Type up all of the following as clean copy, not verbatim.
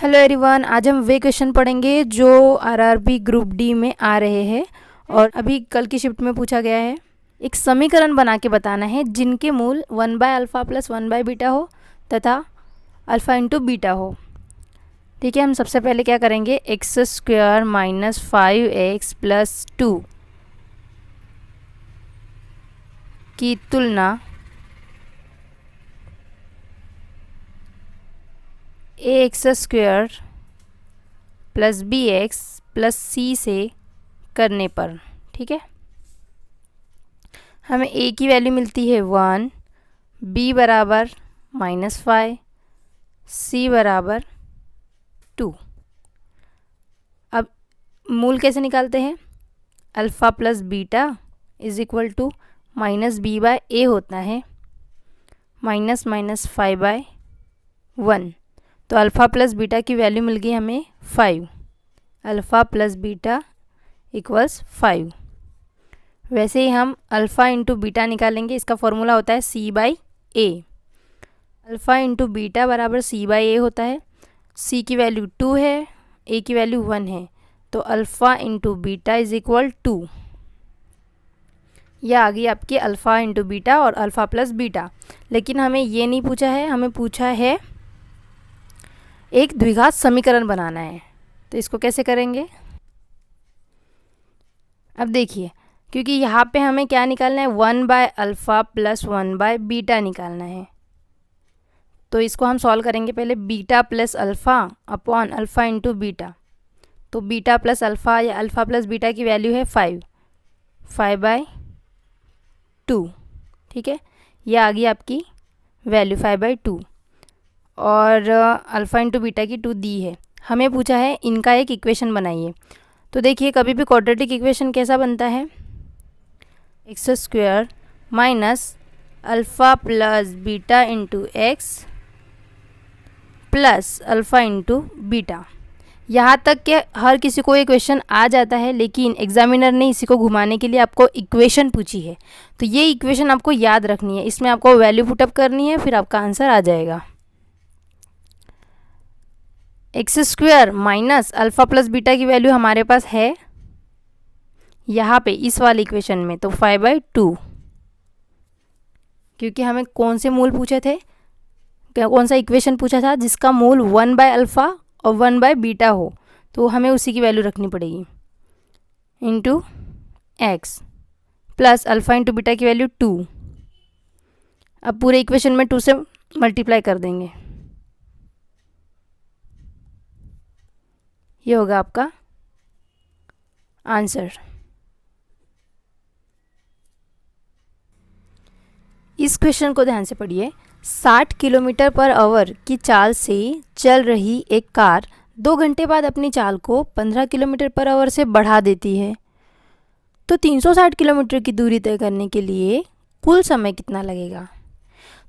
Hello everyone, आज हम वे question पढ़ेंगे जो आरआरबी ग्रुप डी में आ रहे हैं और अभी कल की शिफ्ट में पूछा गया है। एक समीकरण बना के बताना है जिनके मूल 1/अल्फ़ा प्लस 1/बीटा हो तथा अल्फ़ा इंटू बीटा हो। ठीक है, हम सबसे पहले क्या करेंगे, x square minus 5x plus 2 की तुलना ax square plus bx plus c से करने पर, ठीक है, हमें a की वैल्यू मिलती है 1, b बराबर -5, c बराबर 2। अब मूल कैसे निकालते हैं, alpha plus beta is equal to -b/a होता है, -5/1। तो अल्फ़ा प्लस बीटा की वैल्यू मिल गई हमें 5। Alpha plus beta equals 5। वैसे ही हम अल्फ़ा इंटू बीटा निकालेंगे, इसका फॉर्मूला होता है c/a। अल्फ़ा इंटू बीटा बराबर c/a होता है। c की वैल्यू 2 है, a की वैल्यू 1 है, तो alpha into beta is equal 2। यह आ गई आपकी अल्फ़ा इंटू बीटा और अल्फ़ा प्लस बीटा। लेकिन हमें ये नहीं पूछा है, हमें पूछा है एक द्विघात समीकरण बनाना है। तो इसको कैसे करेंगे, अब देखिए, क्योंकि यहाँ पे हमें क्या निकालना है, 1/अल्फ़ा प्लस 1/बीटा निकालना है। तो इसको हम सॉल्व करेंगे पहले, beta plus alpha upon alpha into beta. तो बीटा प्लस अल्फ़ा या अल्फ़ा प्लस बीटा की वैल्यू है 5/2। ठीक है, ये आ गई आपकी वैल्यू 5/2 और अल्फ़ा इंटू बीटा की 2 दी है। हमें पूछा है इनका एक इक्वेशन बनाइए। तो देखिए, कभी भी क्वाड्रेटिक इक्वेशन कैसा बनता है, x square minus alpha plus beta into x plus alpha into beta. यहाँ तक कि हर किसी को ये क्वेश्चन आ जाता है, लेकिन एग्जामिनर ने इसी को घुमाने के लिए आपको इक्वेशन पूछी है। तो ये इक्वेशन आपको याद रखनी है, इसमें आपको वैल्यू पुटअप करनी है, फिर आपका आंसर आ जाएगा। X square minus alpha plus beta की वैल्यू हमारे पास है यहाँ पे इस वाले इक्वेशन में, तो 5/2। क्योंकि हमें कौन से मूल पूछे थे, कौन सा इक्वेशन पूछा था जिसका मूल 1/अल्फ़ा और 1/बीटा हो, तो हमें उसी की वैल्यू रखनी पड़ेगी। Into x plus alpha into beta की वैल्यू 2। अब पूरे इक्वेशन में 2 से मल्टीप्लाई कर देंगे, ये होगा आपका आंसर। इस क्वेश्चन को ध्यान से पढ़िए। 60 किलोमीटर पर आवर की चाल से चल रही एक कार 2 घंटे बाद अपनी चाल को 15 किलोमीटर पर आवर से बढ़ा देती है। तो 360 किलोमीटर की दूरी तय करने के लिए कुल समय कितना लगेगा।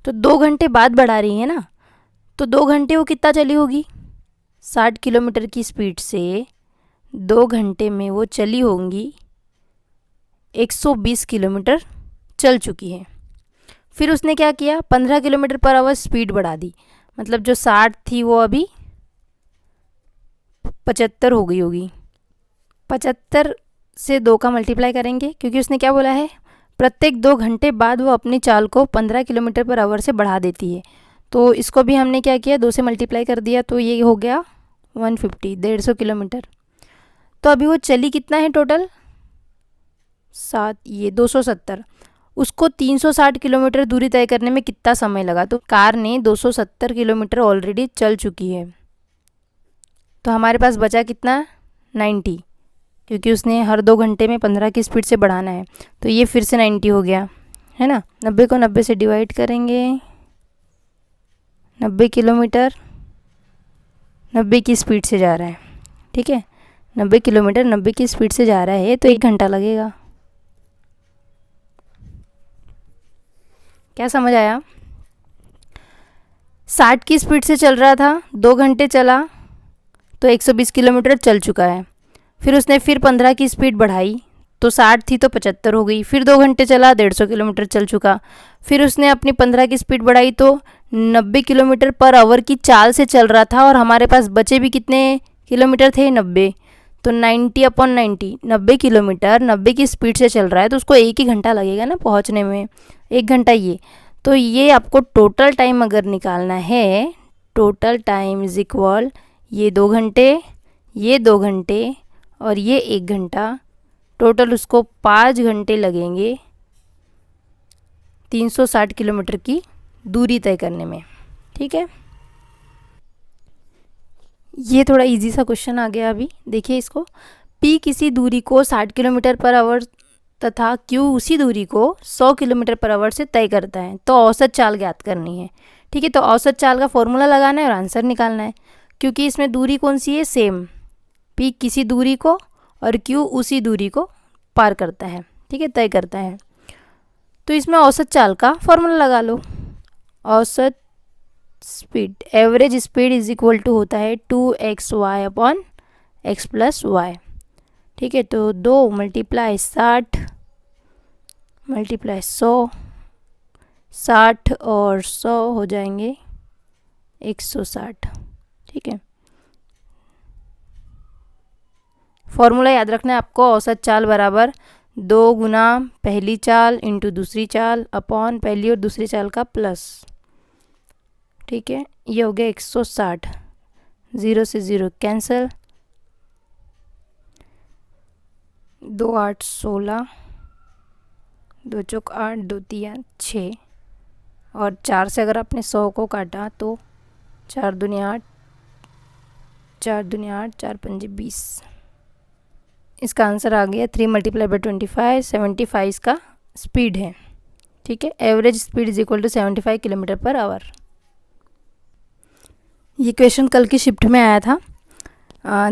तो 2 घंटे बाद बढ़ा रही है ना, तो 2 घंटे वो कितना चली होगी, 60 किलोमीटर की स्पीड से 2 घंटे में वो चली होंगी 120 किलोमीटर चल चुकी है। फिर उसने क्या किया, 15 किलोमीटर पर आवर स्पीड बढ़ा दी, मतलब जो 60 थी वो अभी 75 हो गई होगी। 75 से 2 का मल्टीप्लाई करेंगे, क्योंकि उसने क्या बोला है, प्रत्येक 2 घंटे बाद वो अपनी चाल को 15 किलोमीटर पर आवर से बढ़ा देती है। तो इसको भी हमने क्या किया, 2 से मल्टीप्लाई कर दिया, तो ये हो गया 150, 150 किलोमीटर। तो अभी वो चली कितना है टोटल, 7, ये 270। उसको 360 किलोमीटर दूरी तय करने में कितना समय लगा, तो कार ने 270 किलोमीटर ऑलरेडी चल चुकी है। तो हमारे पास बचा कितना, 90, क्योंकि उसने हर 2 घंटे में 15 की स्पीड से बढ़ाना है। तो ये फिर से 90 हो गया, है ना। 90 को 90 से डिवाइड करेंगे, 90 किलोमीटर 90 की स्पीड से जा रहा है, ठीक है, 90 किलोमीटर 90 की स्पीड से जा रहा है, तो 1 घंटा लगेगा। क्या समझ आया, 60 की स्पीड से चल रहा था, 2 घंटे चला तो 120 किलोमीटर चल चुका है। फिर उसने फिर 15 की स्पीड बढ़ाई, तो 60 थी तो 75 हो गई। फिर 2 घंटे चला, 150 किलोमीटर चल चुका। फिर उसने अपनी 15 की स्पीड बढ़ाई तो 90 किलोमीटर पर आवर की चाल से चल रहा था और हमारे पास बचे भी कितने किलोमीटर थे, 90। तो 90/90, 90 किलोमीटर 90 की स्पीड से चल रहा है तो उसको 1 ही घंटा लगेगा ना पहुंचने में, 1 घंटा ये। तो ये आपको टोटल टाइम अगर निकालना है, टोटल टाइम इज इक्वल ये 2 घंटे, ये 2 घंटे और ये 1 घंटा, टोटल उसको 5 घंटे लगेंगे 360 किलोमीटर की दूरी तय करने में। ठीक है, ये थोड़ा इजी सा क्वेश्चन आ गया। अभी देखिए इसको, P किसी दूरी को 60 किलोमीटर पर आवर तथा Q उसी दूरी को 100 किलोमीटर पर आवर से तय करता है, तो औसत चाल ज्ञात करनी है। ठीक है, तो औसत चाल का फॉर्मूला लगाना है और आंसर निकालना है। क्योंकि इसमें दूरी कौन सी है, सेम, P किसी दूरी को और Q उसी दूरी को पार करता है, ठीक है, तय करता है। तो इसमें औसत चाल का फॉर्मूला लगा लो। औसत speed, average speed is equal to होता है 2xy/x+y। ठीक है, तो 2 × 60 × 100, 60 और 100 हो जाएंगे 160। ठीक है, फॉर्मूला याद रखना है आपको, औसत चाल बराबर 2 गुना पहली चाल इंटू दूसरी चाल अपॉन पहली और दूसरी चाल का प्लस। ठीक है, ये हो गया 160, 0 से 0 कैंसिल, 2 8 16, 2 चौक 8, 2 3 6 और 4 से अगर आपने 100 को काटा तो 4 दूनी 8, 4 दूनी 8, 4 पंजे 20। इसका आंसर आ गया 3 × 25, 75 इसका स्पीड है। ठीक है, average speed is equal to 75 kilometre per hour. ये क्वेश्चन कल की शिफ्ट में आया था।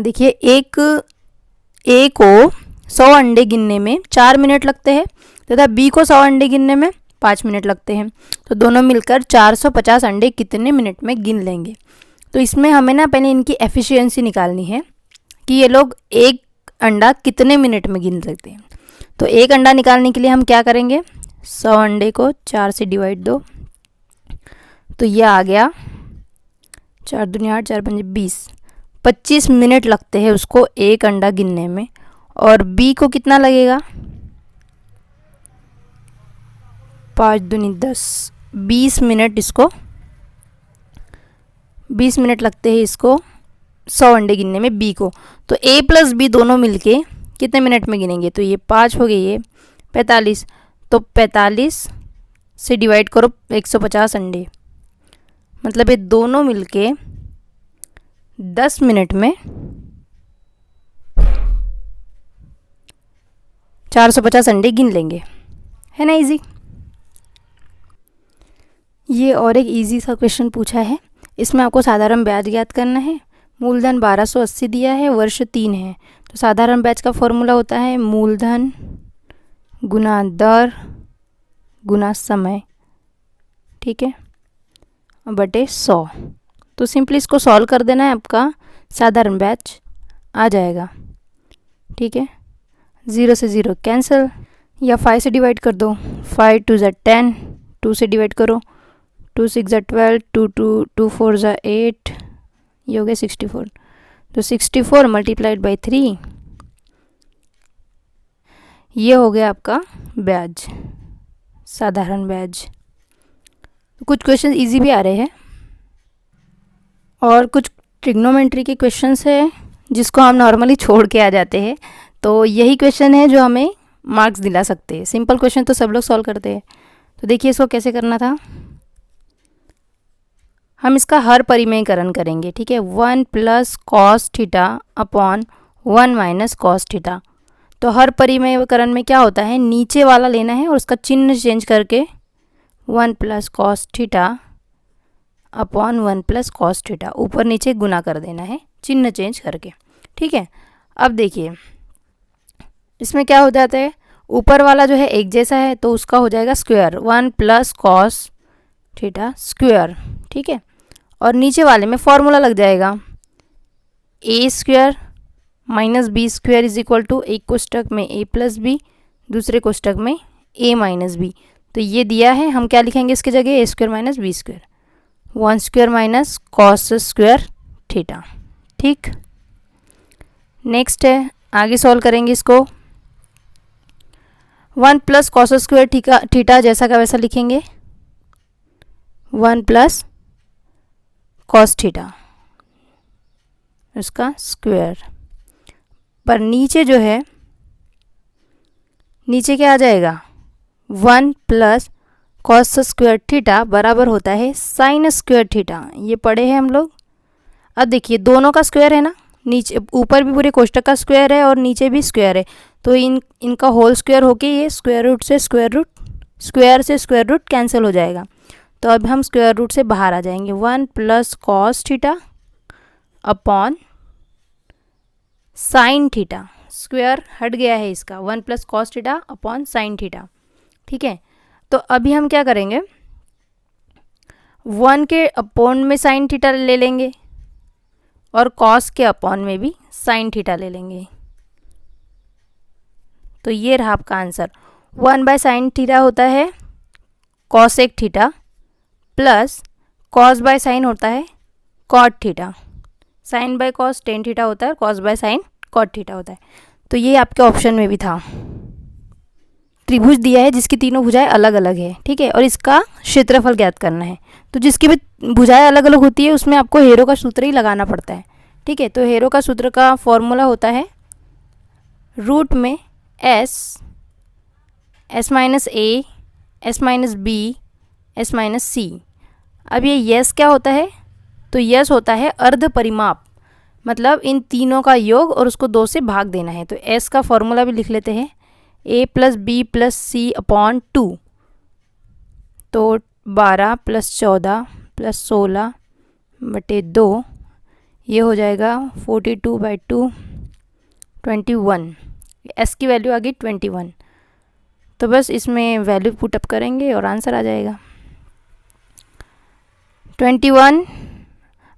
देखिए, एक ए को 100 अंडे गिनने में 4 मिनट लगते हैं तथा बी को 100 अंडे गिनने में 5 मिनट लगते हैं, तो दोनों मिलकर 450 अंडे कितने मिनट में गिन लेंगे। तो इसमें हमें ना पहले इनकी एफिशिएंसी निकालनी है कि ये लोग एक अंडा कितने मिनट में गिन सकते हैं। तो एक अंडा निकालने के लिए हम क्या करेंगे, 100 अंडे को 4 से डिवाइड दो, तो ये आ गया 4 दूनी 8, 4 पंजे 20, 25 मिनट लगते हैं उसको एक अंडा गिनने में। और बी को कितना लगेगा, 5 दूनी 10, 20 मिनट, इसको 20 मिनट लगते हैं इसको 100 अंडे गिनने में बी को। तो ए प्लस बी दोनों मिलके कितने मिनट में गिनेंगे, तो ये 5 हो गए, ये 45, तो 45 से डिवाइड करो 150 अंडे, मतलब ये दोनों मिलके 10 मिनट में 450 अंडे गिन लेंगे, है ना इजी। ये और एक इजी सा क्वेश्चन पूछा है, इसमें आपको साधारण ब्याज ज्ञात करना है। मूलधन 1280 दिया है, वर्ष 3 है, तो साधारण ब्याज का फॉर्मूला होता है मूलधन गुना दर गुना समय, ठीक है, बटे 100। तो सिंपली इसको सॉल्व कर देना है, आपका साधारण ब्याज आ जाएगा। ठीक है, 0 से 0 कैंसिल, या 5 से डिवाइड कर दो, 5 2 ज़ा 10, 2 से डिवाइड करो, 2 6 ज़ा 12, 2 4 ज़ा 8, ये हो गया 64। तो 64 × 3, ये हो गया आपका ब्याज, साधारण ब्याज। तो कुछ क्वेश्चन इजी भी आ रहे हैं और कुछ ट्रिग्नोमेट्री के क्वेश्चंस है जिसको हम नॉर्मली छोड़ के आ जाते हैं, तो यही क्वेश्चन है जो हमें मार्क्स दिला सकते हैं। सिंपल क्वेश्चन तो सब लोग सॉल्व करते हैं। तो देखिए इसको कैसे करना था, हम इसका हर परिमेयकरण करेंगे। ठीक है, 1 + cos theta upon 1 - cos theta. तो हर परिमेयकरण में क्या होता है, नीचे वाला लेना है और उसका चिन्ह चेंज करके 1 + cos theta upon 1 + cos theta, ऊपर नीचे गुना कर देना है चिन्ह चेंज करके। ठीक है, अब देखिए इसमें क्या हो जाता है, ऊपर वाला जो है एक जैसा है तो उसका हो जाएगा स्क्वायर, 1 + cos थीटा स्क्वायर। ठीक है, और नीचे वाले में फॉर्मूला लग जाएगा a² - b² is equal to, एक कोष्टक में a + b, दूसरे कोष्टक में a - b। तो ये दिया है, हम क्या लिखेंगे इसकी जगह, a² - b²। 1 square minus cos square theta. ठीक, नेक्स्ट है, आगे सॉल्व करेंगे इसको। 1 प्लस कॉस स्क्वायर थीटा जैसा का वैसा लिखेंगे, 1 प्लस कॉस थीटा उसका स्क्वायर, पर नीचे जो है, नीचे क्या आ जाएगा, 1 प्लस कॉस स्क्वायर थीटा बराबर होता है साइन स्क्वायर थीटा। ये पढ़े हैं हम लोग। अब देखिए दोनों का स्क्वायर है ना, नीचे ऊपर भी पूरे कोष्टक का स्क्वायर है और नीचे भी स्क्वायर है, तो इनका होल स्क्वायर होके ये स्क्वायर रूट से स्क्वायर रूट कैंसिल हो जाएगा। तो अब हम स्क्वायर रूट से बाहर आ जाएंगे। 1 plus cos theta upon sine theta, square हट गया है इसका, 1 plus cos theta upon sine theta. ठीक है, तो अभी हम क्या करेंगे, 1 के अपॉन में साइन थीटा ले लेंगे और कॉस के अपॉन में भी साइन थीटा ले लेंगे। तो ये रहा आपका आंसर। 1 बाय साइन थीटा होता है cosec theta, plus cos by sine होता है cot theta, sine by cos tan theta होता है, cos by sine cot theta होता है। तो ये आपके ऑप्शन में भी था। त्रिभुज दिया है जिसकी तीनों भुजाएं अलग अलग है, ठीक है, और इसका क्षेत्रफल ज्ञात करना है। तो जिसकी भी भुजाएं अलग अलग होती है उसमें आपको हेरो का सूत्र ही लगाना पड़ता है। ठीक है, तो हेरो का सूत्र का फॉर्मूला होता है रूट में S minus A, S minus B, S minus C. अब ये यस क्या होता है, तो यस होता है अर्ध परिमाप, मतलब इन तीनों का योग और उसको 2 से भाग देना है। तो एस का फॉर्मूला भी लिख लेते हैं, ए प्लस बी प्लस सी अपॉन 2, तो 12 प्लस 14 प्लस 16 बटे 2, ये हो जाएगा 42/2 21। एस की वैल्यू आ गई 21। तो बस इसमें वैल्यू पुटअप करेंगे और आंसर आ जाएगा 21।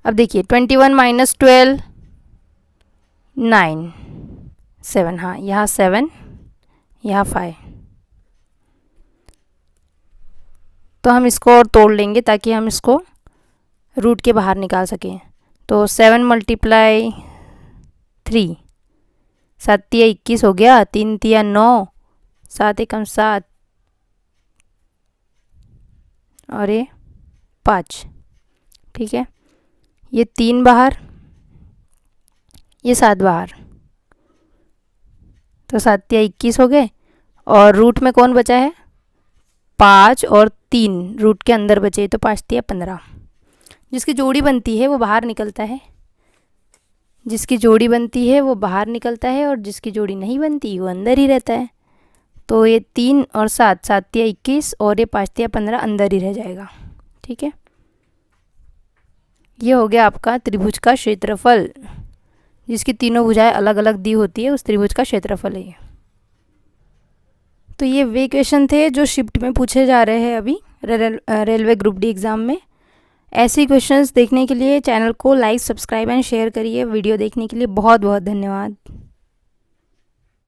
अब देखिए 21 माइनस 12 9 7, हाँ यहाँ 7 यहाँ 5। तो हम इसको और तोड़ लेंगे ताकि हम इसको रूट के बाहर निकाल सकें। तो 7 मल्टीप्लाई 3, 7 तिया 21 हो गया, 3 तिया 9, 7 एकम 7 और ये 5। ठीक है, ये 3 बाहर, ये 7 बाहर, तो 7 तिया 21 हो गए, और रूट में कौन बचा है, 5 और 3 रूट के अंदर बचे, तो 5 तिया 15। जिसकी जोड़ी बनती है वो बाहर निकलता है, जिसकी जोड़ी बनती है वो बाहर निकलता है, और जिसकी जोड़ी नहीं बनती वो अंदर ही रहता है। तो ये 3 और 7, 7 तिया 21 और ये 5 तिया 15 अंदर ही रह जाएगा। ठीक है, ये हो गया आपका त्रिभुज का क्षेत्रफल, जिसकी तीनों भुजाएं अलग अलग दी होती है, उस त्रिभुज का क्षेत्रफल है ये। तो ये वे क्वेश्चन थे जो शिफ्ट में पूछे जा रहे हैं अभी रेलवे ग्रुप डी एग्ज़ाम में। ऐसे क्वेश्चंस देखने के लिए चैनल को लाइक, सब्सक्राइब एंड शेयर करिए। वीडियो देखने के लिए बहुत बहुत धन्यवाद।